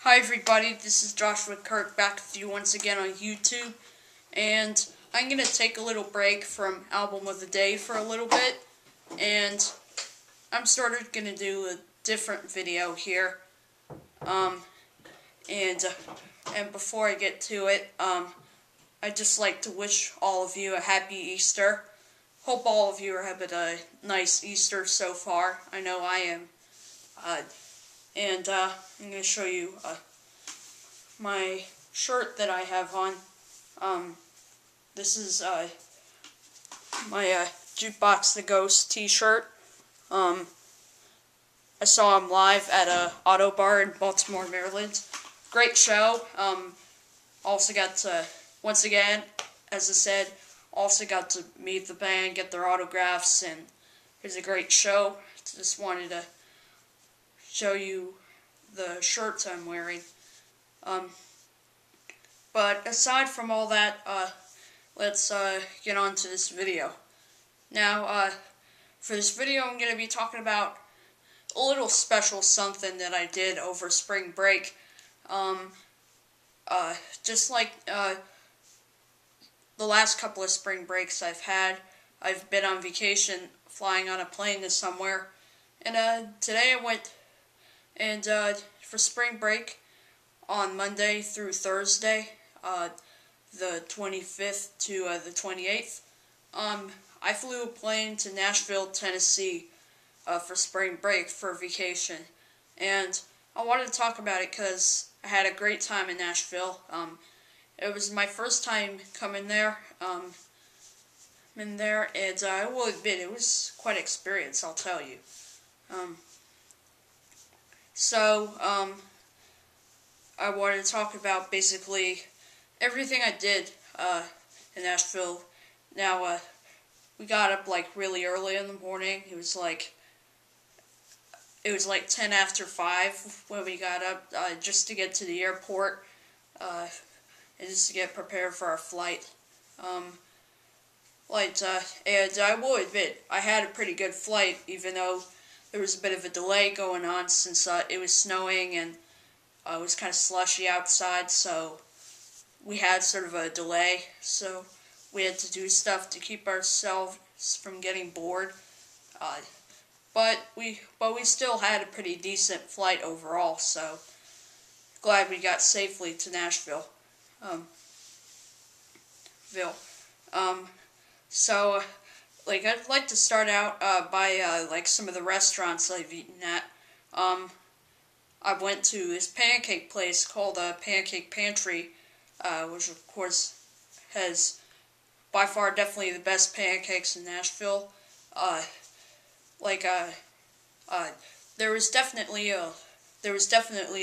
Hi everybody, this is Joshua Kirk back with you once again on YouTube, and I'm going to take a little break from Album of the Day for a little bit, and I'm sort of going to do a different video here, and before I get to it, I'd just like to wish all of you a happy Easter. Hope all of you are having a nice Easter so far. I know I am. I'm going to show you my shirt that I have on. This is my Jukebox the Ghost t-shirt. I saw him live at a auto bar in Baltimore, Maryland. Great show. Also got to, once again, as I said, also got to meet the band, get their autographs, and it was a great show. Just wanted to show you the shirts I'm wearing. But aside from all that, let's get on to this video. Now, for this video, I'm going to be talking about a little special something that I did over spring break. Just like the last couple of spring breaks I've had, I've been on vacation, flying on a plane to somewhere, and today I went, and for spring break, on Monday through Thursday, the 25th to the 28th, I flew a plane to Nashville, Tennessee, for spring break, for vacation, and I wanted to talk about it because I had a great time in Nashville. It was my first time coming there, and I will admit it was quite an experience, I'll tell you. I wanted to talk about basically everything I did in Nashville. Now, we got up like really early in the morning. It was like 10 after 5 when we got up, just to get to the airport, and just to get prepared for our flight. And I will admit, I had a pretty good flight, even though there was a bit of a delay going on since it was snowing and it was kind of slushy outside, so we had sort of a delay, so we had to do stuff to keep ourselves from getting bored. But we still had a pretty decent flight overall, so glad we got safely to Nashville. I'd like to start out by like some of the restaurants I've eaten at. I went to this pancake place called Pancake Pantry, which of course has by far definitely the best pancakes in Nashville. There was definitely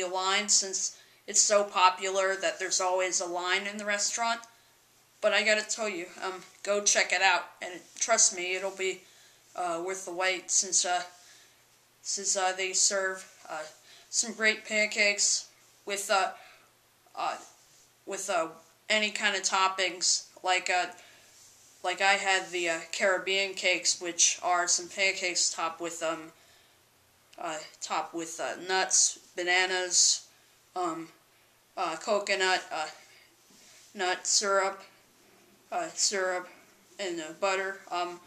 a line, since it's so popular that there's always a line in the restaurant. But I gotta tell you, go check it out, and trust me, it'll be worth the wait, since they serve some great pancakes with any kind of toppings, like I had the Caribbean cakes, which are some pancakes topped with nuts, bananas, coconut, nut syrup, and butter. I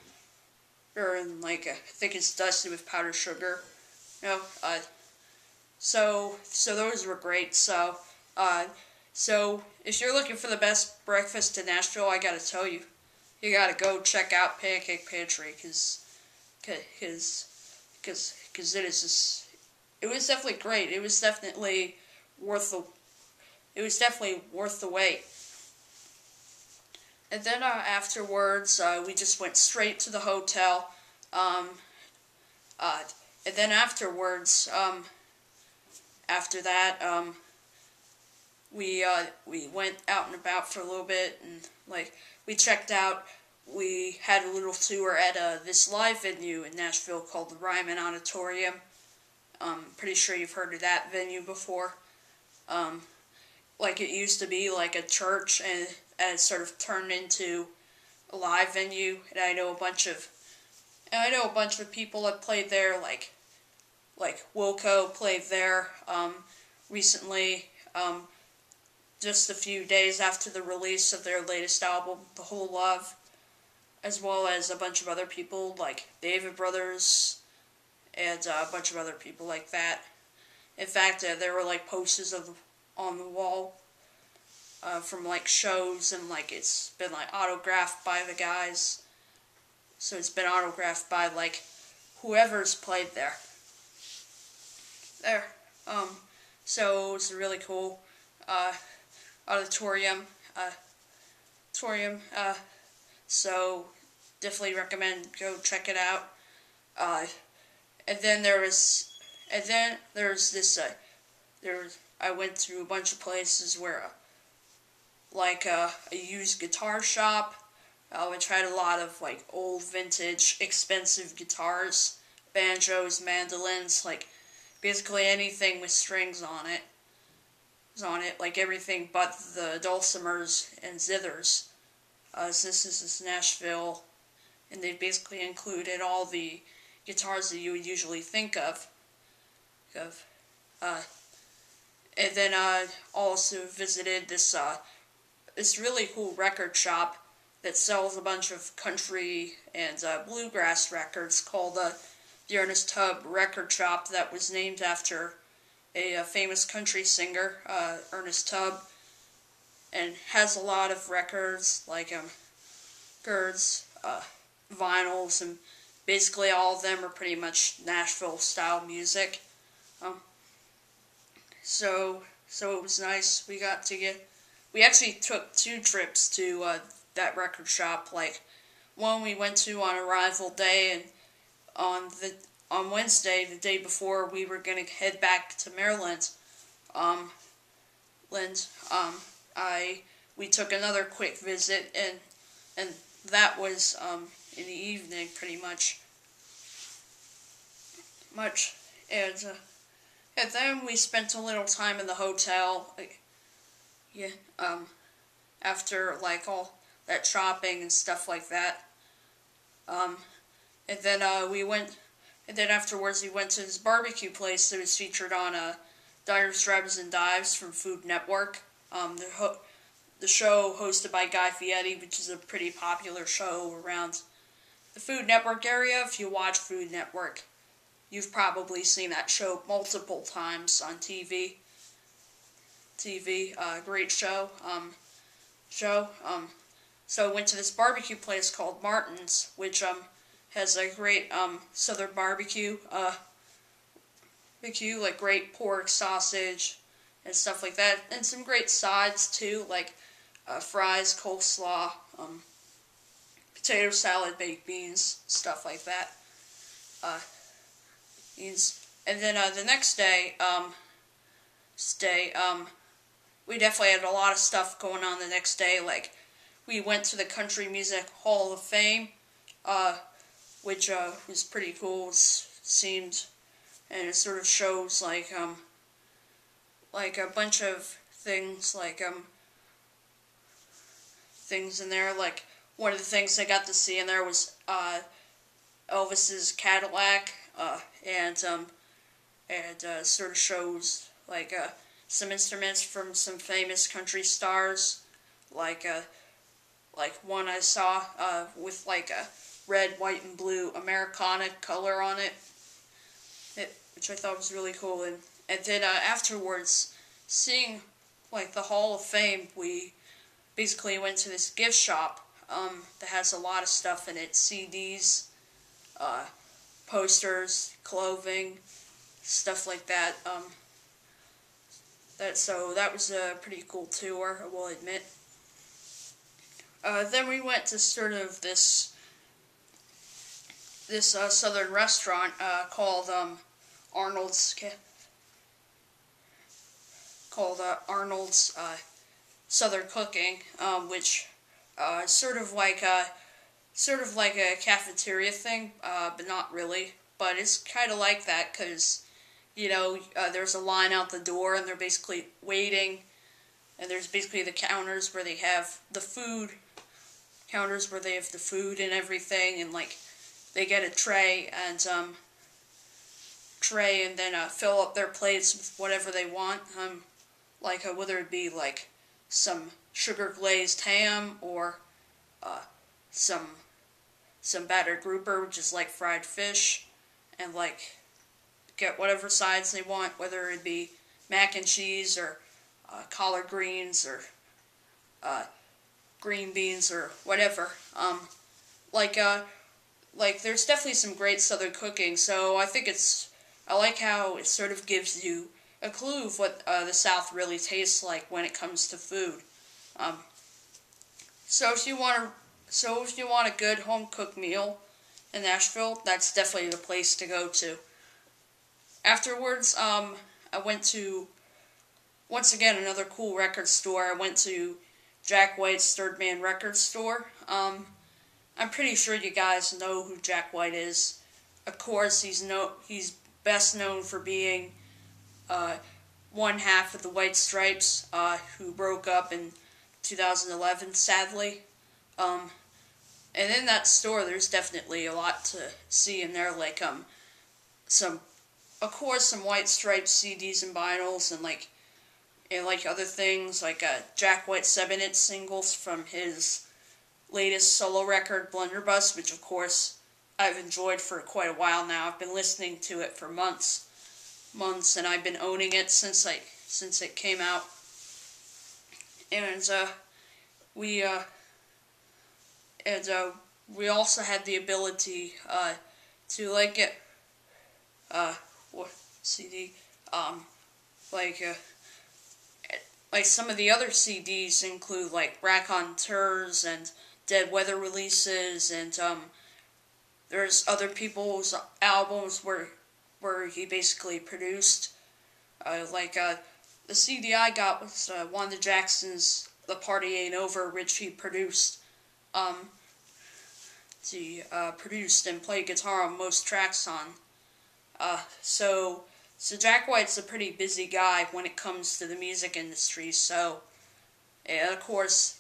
think it's dusted with powdered sugar. So those were great. So if you're looking for the best breakfast in Nashville, I gotta tell you, you gotta go check out Pancake Pantry, cause it was definitely great. It was definitely worth the wait. And then afterwards, we just went straight to the hotel. And then afterwards, after that, we went out and about for a little bit, and we checked out. We had a little tour at this live venue in Nashville called the Ryman Auditorium. Pretty sure you've heard of that venue before. It used to be like a church, and it sort of turned into a live venue. And I know a bunch of people that played there, like Wilco played there. recently, just a few days after the release of their latest album, The Whole Love, as well as a bunch of other people like David Brothers and a bunch of other people like that. In fact, there were like posters on the wall from like shows, and like it's been like autographed by the guys. So it's been autographed by like whoever's played there. So it was a really cool auditorium. So definitely recommend go check it out. And then there's this. I went to a bunch of places where, like a used guitar shop, which had a lot of like old, vintage, expensive guitars, banjos, mandolins, like basically anything with strings on it. Like everything but the dulcimers and zithers. So this is Nashville, and they basically included all the guitars that you would usually think of. And then also visited this really cool record shop that sells a bunch of country and bluegrass records called the Ernest Tubb Record Shop, that was named after a famous country singer, Ernest Tubb, and has a lot of records like vinyls, and basically all of them are pretty much Nashville style music. So it was nice. We actually took 2 trips to that record shop. Like, one we went to on arrival day, and on Wednesday, the day before, we were gonna head back to Maryland. We took another quick visit, and that was in the evening, pretty much. And then we spent a little time in the hotel. After like all that shopping and stuff like that. And then afterwards we went to this barbecue place that was featured on Diners, Drive-Ins, and Dives from Food Network. The show hosted by Guy Fieri, which is a pretty popular show around the Food Network area. If you watch Food Network, you've probably seen that show multiple times on TV. Great show. So I went to this barbecue place called Martin's, which has a great southern barbecue, like great pork, sausage, and stuff like that, and some great sides too, like fries, coleslaw, potato salad, baked beans, stuff like that. And then the next day, we definitely had a lot of stuff going on the next day. Like, we went to the Country Music Hall of Fame, which was pretty cool. And it sort of shows like a bunch of things, things in there. Like, one of the things I got to see in there was Elvis's Cadillac, and sort of shows like some instruments from some famous country stars, like one I saw with like a red, white, and blue Americana color on it, which I thought was really cool. And then afterwards, seeing like the Hall of Fame, we basically went to this gift shop that has a lot of stuff in it: CDs, posters, clothing, stuff like that. So that was a pretty cool tour, I will admit. Then we went to sort of this southern restaurant called Arnold's Southern Cooking, which is sort of like a cafeteria thing, but not really. But it's kind of like that because, there's a line out the door, and they're basically waiting, and there's basically the counters where they have the food, and everything, and like they get a tray, and tray and then fill up their plates with whatever they want. Like whether it be like some sugar glazed ham or some battered grouper, which is like fried fish, and like get whatever sides they want, whether it be mac and cheese or collard greens or green beans or whatever. Like there's definitely some great Southern cooking, so I like how it sort of gives you a clue of what the South really tastes like when it comes to food. So if you want a good home cooked meal in Nashville, that's definitely the place to go to. Afterwards, I went to, once again, another cool record store. I went to Jack White's Third Man Record Store. I'm pretty sure you guys know who Jack White is. Of course, he's best known for being one half of the White Stripes, who broke up in 2011, sadly. And in that store, there's definitely a lot to see in there, like some White Stripes CDs and vinyls, and like other things, like Jack White 7-inch singles from his latest solo record, Blunderbuss, which of course I've enjoyed for quite a while now. I've been listening to it for months, and I've been owning it since it came out. And we also had the ability to like get what CD like some of the other CDs include like Raconteurs and Dead Weather releases, and there's other people's albums where he basically produced. The CD I got was Wanda Jackson's "The Party Ain't Over," which he produced. He produced and played guitar on most tracks on. So Jack White's a pretty busy guy when it comes to the music industry. So, and of course,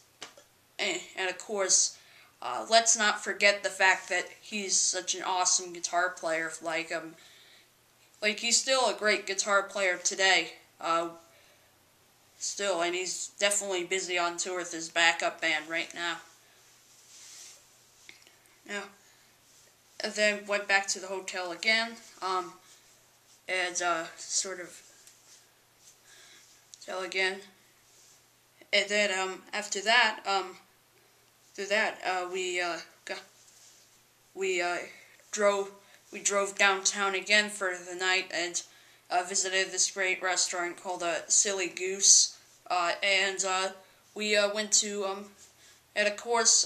let's not forget the fact that he's such an awesome guitar player. Like he's still a great guitar player today. And he's definitely busy on tour with his backup band right now. And then went back to the hotel again, and and then after that, we drove downtown again for the night and visited this great restaurant called Silly Goose, and we went to and of course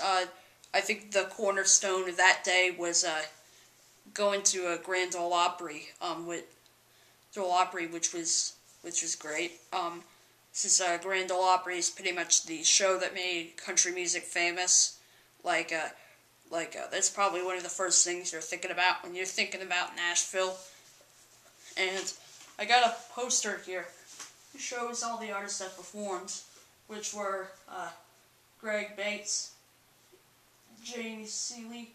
I think the cornerstone of that day was going to a Grand Ole Opry, which was great. Since Grand Ole Opry is pretty much the show that made country music famous, that's probably one of the first things you're thinking about when you're thinking about Nashville. And I got a poster here. It shows all the artists that performed, which were Greg Bates, Jamie Seeley,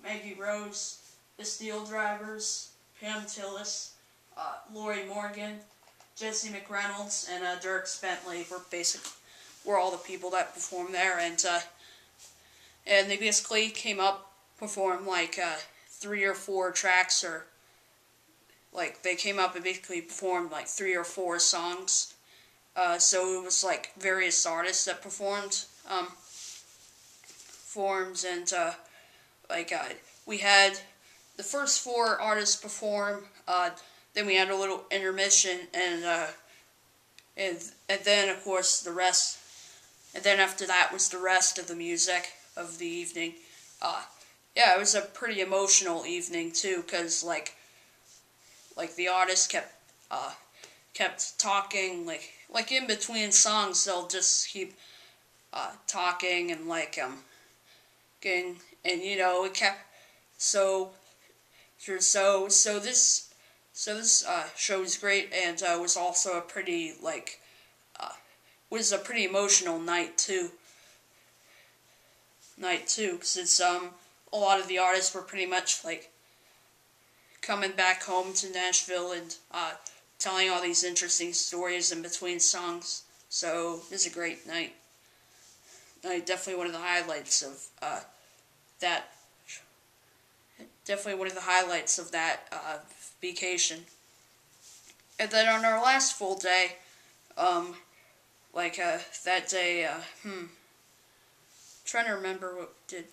Maggie Rose, The Steel Drivers, Pam Tillis, Lori Morgan, Jesse McReynolds, and Dirk Bentley were all the people that performed there, and they basically came up, performed like 3 or 4 tracks, or like they came up and basically performed like 3 or 4 songs. So it was like various artists that performed. And we had the first 4 artists perform. Then we had a little intermission, and then of course the rest. And then after that was the rest of the music of the evening. It was a pretty emotional evening too, because like the artists kept talking, like in between songs they'll just keep talking and it kept so this show was great, and was also a pretty was a pretty emotional night too, because it's a lot of the artists were pretty much like coming back home to Nashville and telling all these interesting stories in between songs. So it was a great night. Definitely one of the highlights of that. Definitely one of the highlights of that vacation. And then on our last full day, that day, trying to remember what we did.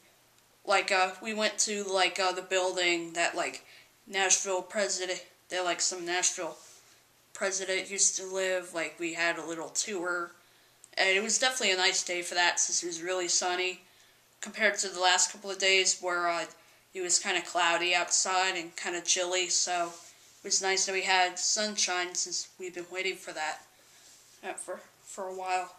We went to, the building that, Nashville president, that, some Nashville president used to live. We had a little tour. And it was definitely a nice day for that, since it was really sunny, compared to the last couple of days where, it was kind of cloudy outside and kind of chilly, so it was nice that we had sunshine, since we've been waiting for that for a while.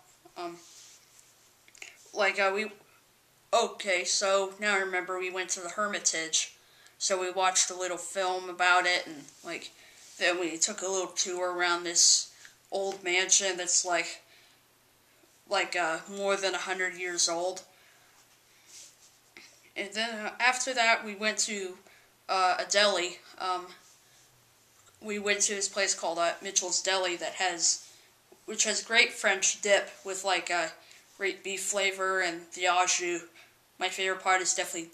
Okay, so now I remember we went to the Hermitage, so we watched a little film about it, and, then we took a little tour around this old mansion that's, more than 100 years old. And then after that, we went to a deli. We went to this place called Mitchell's Deli which has great French dip with great beef flavor and the au jus. My favorite part is definitely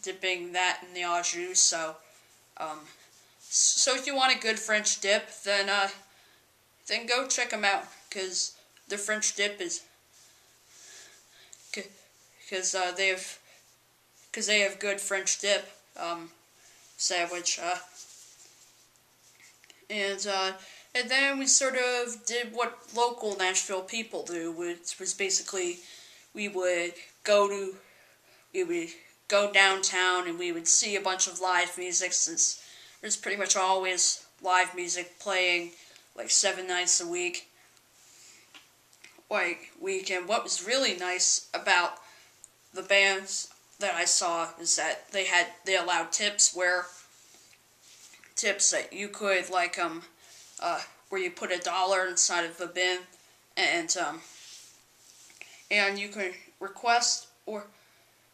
dipping that in the au jus. So if you want a good French dip, then go check them out, because the French dip is because they have good French dip sandwich. And then we sort of did what local Nashville people do, which was basically we would go downtown and we would see a bunch of live music, since there's pretty much always live music playing 7 nights a week. And what was really nice about the bands that I saw is that they allowed tips that you could where you put $1 inside of a bin, and you can request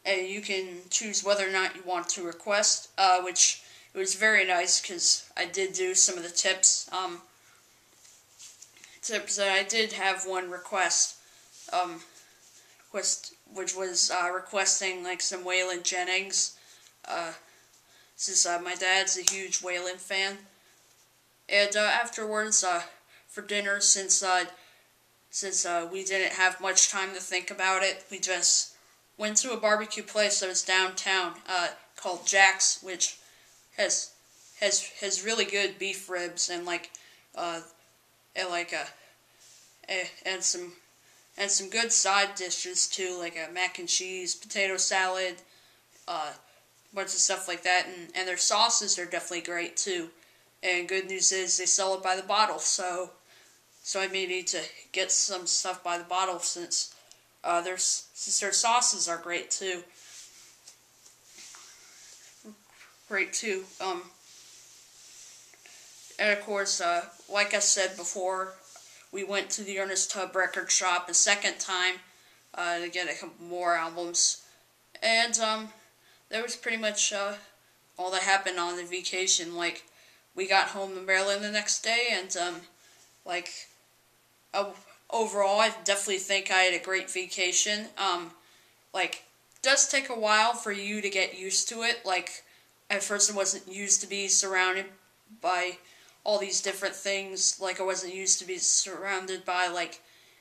and you can choose whether or not you want to request, which it was very nice, because I did do some of the tips. I did have one request, which was requesting some Waylon Jennings, since my dad's a huge Waylon fan. And afterwards, for dinner, since we didn't have much time to think about it, we just went to a barbecue place that was downtown, called Jack's, which has really good beef ribs and some good side dishes too, like a mac and cheese, potato salad, bunch of stuff like that, and their sauces are definitely great too. And good news is they sell it by the bottle, so I may need to get some stuff by the bottle, since their sauces are great too. And of course, like I said before, we went to the Ernest Tubb record shop a second time to get a couple more albums. And that was pretty much all that happened on the vacation. We got home to Maryland the next day, and overall, I definitely think I had a great vacation. Does take a while for you to get used to it. At first I wasn't used to be surrounded by all these different things. I wasn't used to be surrounded by,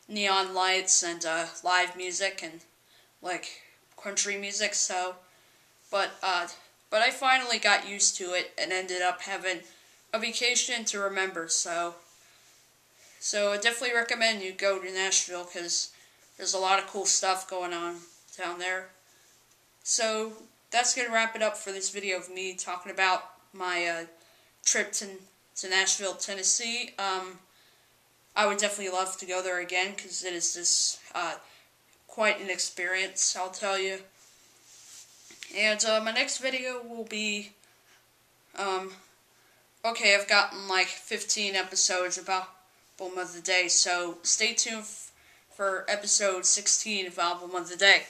neon lights and, live music and, country music, so, but I finally got used to it and ended up having a vacation to remember, so I definitely recommend you go to Nashville, because there's a lot of cool stuff going on down there. So that's going to wrap it up for this video of me talking about my trip to Nashville, Tennessee. I would definitely love to go there again, because it is just quite an experience, I'll tell you. And my next video will be okay, I've gotten 15 episodes of Album of the Day, so stay tuned for episode 16 of Album of the Day.